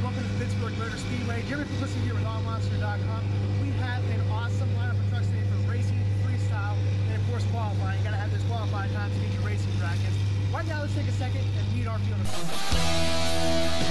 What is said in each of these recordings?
Welcome to Pittsburgh Motor Speedway. Jeremy Publicity here with Monstershowz.com. We have an awesome lineup of trucks today for racing, freestyle, and of course qualifying. You gotta have those qualifying times to get your racing practice. Right now, let's take a second and meet our field of cars.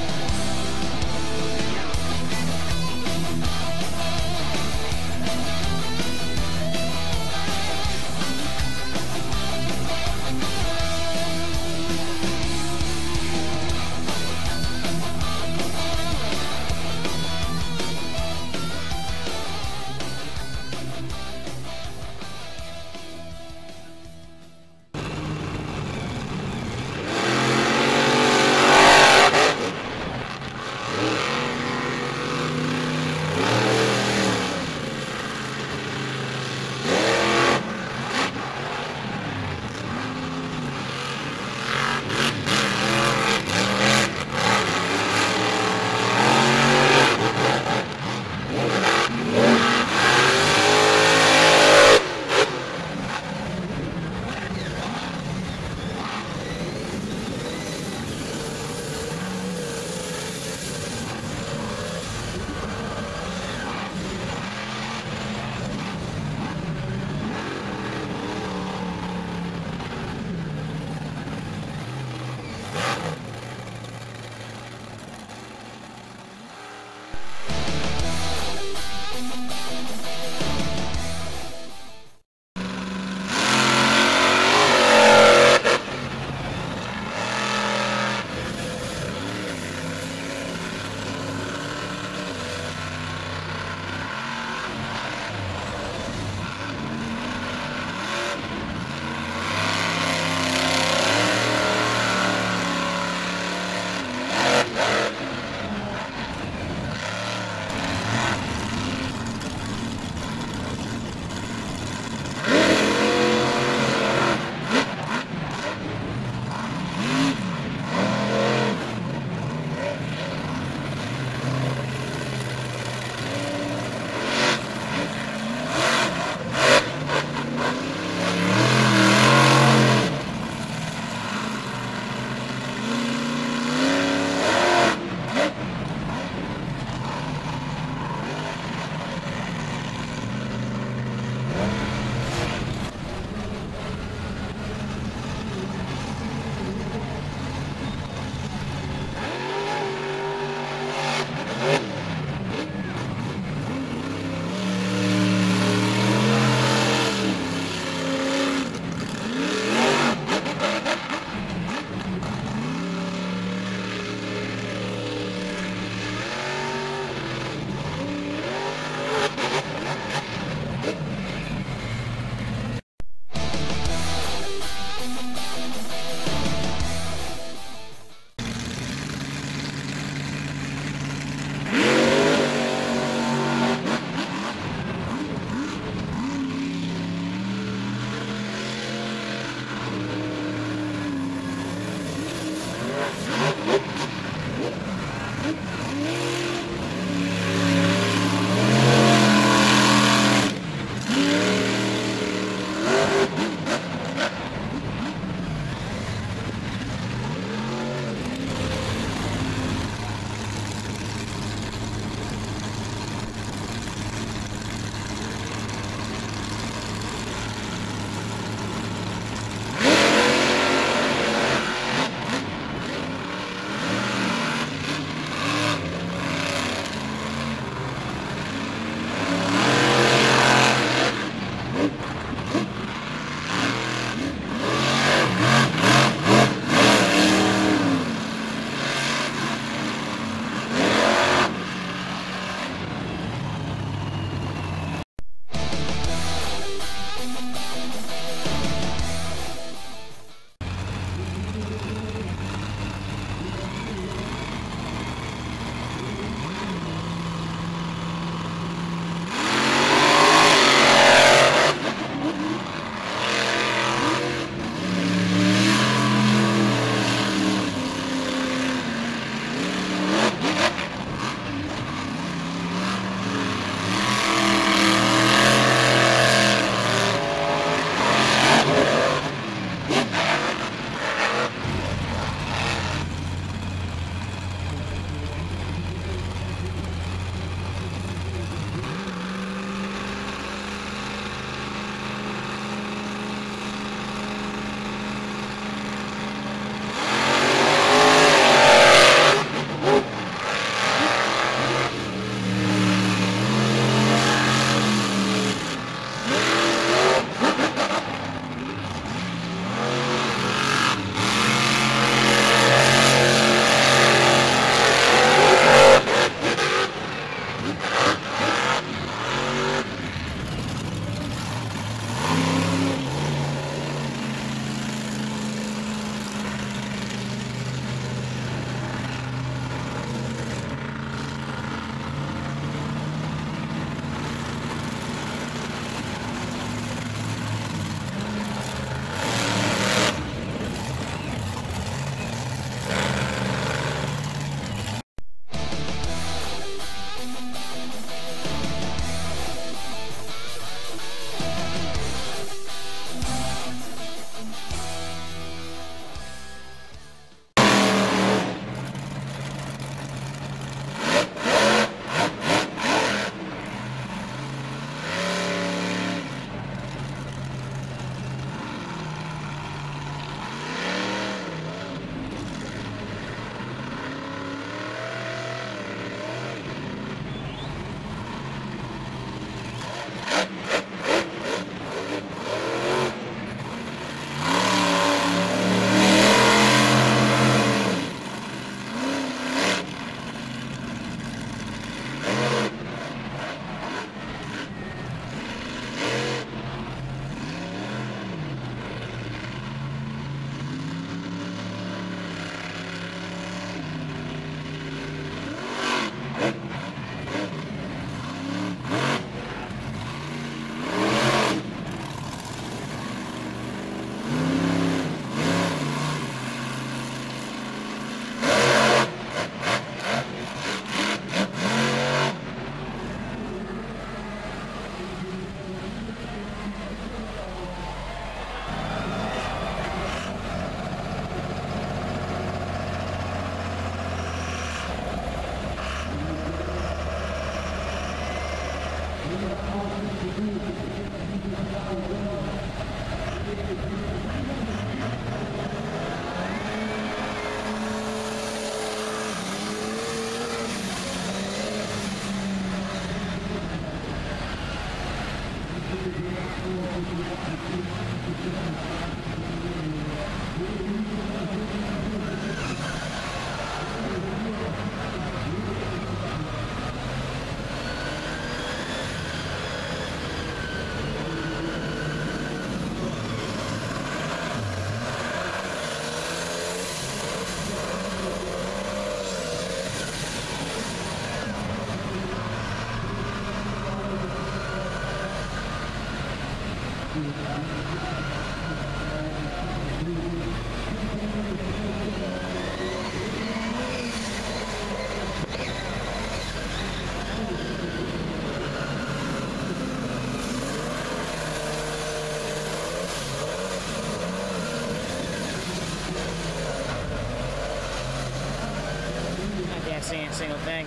I can't see a single thing.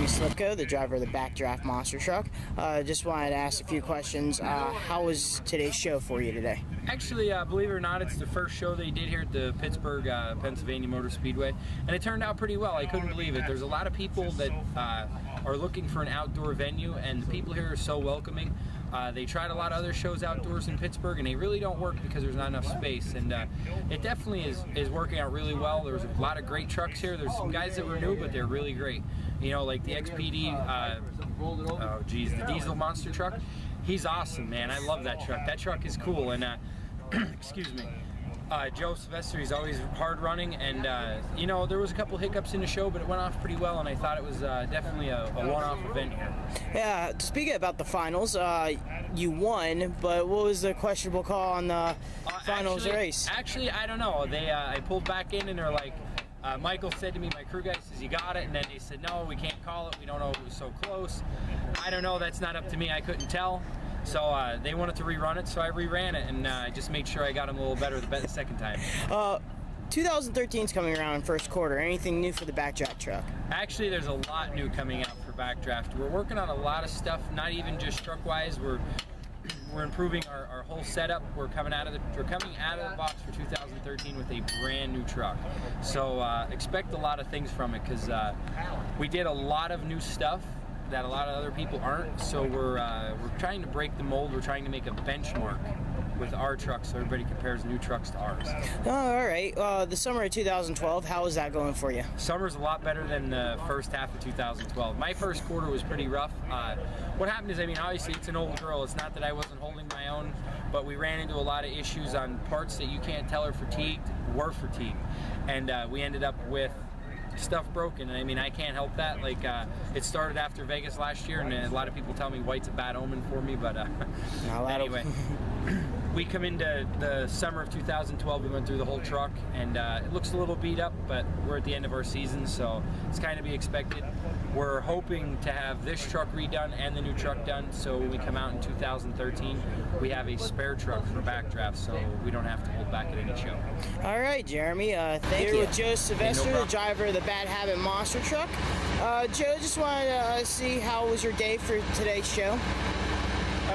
Slipko, the driver of the Backdraft monster truck. Just wanted to ask a few questions. How was today's show for you today? Actually, believe it or not, it's the first show they did here at the Pittsburgh, Pennsylvania Motor Speedway, and it turned out pretty well. I couldn't believe it. There's a lot of people that are looking for an outdoor venue, and the people here are so welcoming. They tried a lot of other shows outdoors in Pittsburgh, and they really don't work because there's not enough space. And it definitely is working out really well. There's a lot of great trucks here. There's some guys that were new, but they're really great. You know, like the XPD, the diesel monster truck. He's awesome, man. I love that truck. That truck is cool. And excuse me. Joe Sylvester, he's always hard running, and you know, there was a couple hiccups in the show, but it went off pretty well, and I thought it was definitely a one-off event here. Yeah, speaking about the finals, you won, but what was the questionable call on the finals race? Actually, I don't know. They I pulled back in, and they're like, Michael said to me, my crew guy says, you got it, and then they said, no, we can't call it, we don't know, it was so close. I don't know, that's not up to me, I couldn't tell. So they wanted to rerun it, so I reran it, and I just made sure I got them a little better the second time. 2013 is coming around in first quarter. Anything new for the Backdraft truck? Actually, there's a lot new coming out for Backdraft. We're working on a lot of stuff, not even just truck-wise. We're improving our whole setup. We're coming out of the box for 2013 with a brand new truck. So expect a lot of things from it, because we did a lot of new stuff that a lot of other people aren't, so we're trying to break the mold. We're trying to make a benchmark with our trucks so everybody compares new trucks to ours. Oh, all right. The summer of 2012, how is that going for you? Summer's a lot better than the first half of 2012. My first quarter was pretty rough. What happened is, I mean, obviously it's an old girl. It's not that I wasn't holding my own, but we ran into a lot of issues on parts that you can't tell are fatigued, were fatigued. And we ended up with stuff broken, and I mean, I can't help that. Like, it started after Vegas last year, and a lot of people tell me white's a bad omen for me, but anyway. We come into the summer of 2012, we went through the whole truck, and it looks a little beat up, but we're at the end of our season, so it's kind of to be expected. We're hoping to have this truck redone and the new truck done, so when we come out in 2013, we have a spare truck for Backdraft, so we don't have to hold back at any show. All right, Jeremy. Thank you. With Joe Sylvester, the driver of the Bad Habit monster truck. Joe, just wanted to see how was your day for today's show?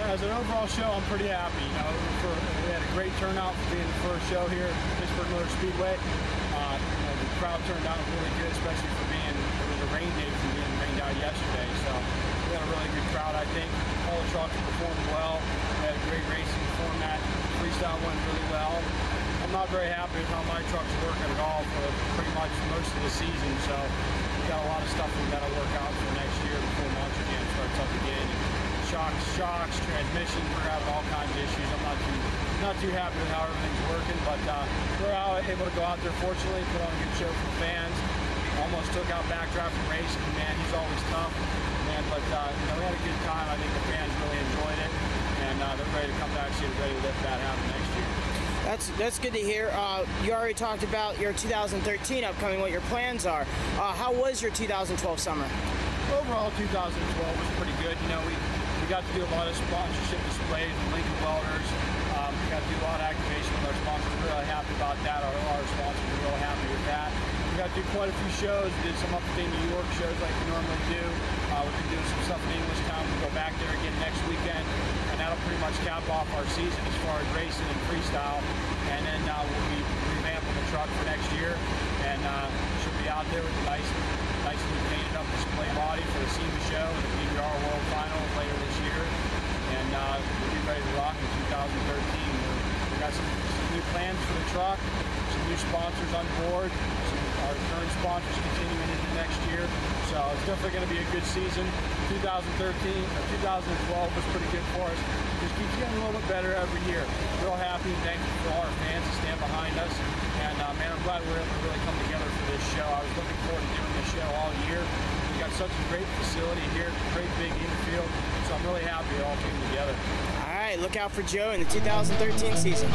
As an overall show, I'm pretty happy. You know, we had a great turnout for being the first show here at Pittsburgh Motor Speedway. The crowd turned out really good, especially for being, it was a rain day from being rained out yesterday. So we had a really good crowd, I think. All the trucks performed well. We had a great racing format. Freestyle went really well. I'm not very happy with how my truck's working at all for pretty much most of the season. So we've got a lot of stuff we've got to work out for next year before Monster Jam starts up again. Shocks, transmission, we're having all kinds of issues. I'm not too happy with how everything's working, but we're able to go out there, fortunately, put on a good show for the fans. Almost took out Backdraft from racing. Man, he's always tough. Man, but you know, we had a good time. I think the fans really enjoyed it, and they're ready to come back and ready to let that happen next year. That's good to hear. You already talked about your 2013 upcoming, what your plans are. How was your 2012 summer? Overall, 2012 was pretty good. You know, we got to do a lot of sponsorship displays with Lincoln Welders. We got to do a lot of activation with our sponsors. We're really happy about that. Our sponsors are really happy with that. We got to do quite a few shows. We did some upstate New York shows like we normally do. We've been doing some stuff in Englishtown. We'll go back there again next weekend, and that'll pretty much cap off our season as far as racing and freestyle. And then we'll be revamping the truck for next year, and should be out there with a nicely painted up display body for the SEMA show and the PBR World Finals later this year. And we'll be ready to rock in 2013. We've got some new plans for the truck, some new sponsors on board, our current sponsors continuing into next year. So it's definitely going to be a good season. 2012 was pretty good for us. Just keeps getting a little bit better every year. Real happy and thankful for all our fans to stand behind us. And man, I'm glad we were able to really come together for this show. I was looking forward to doing this show all year. We got such a great facility here, great big infield. So I'm really happy it all came together. All right, look out for Joe in the 2013 season.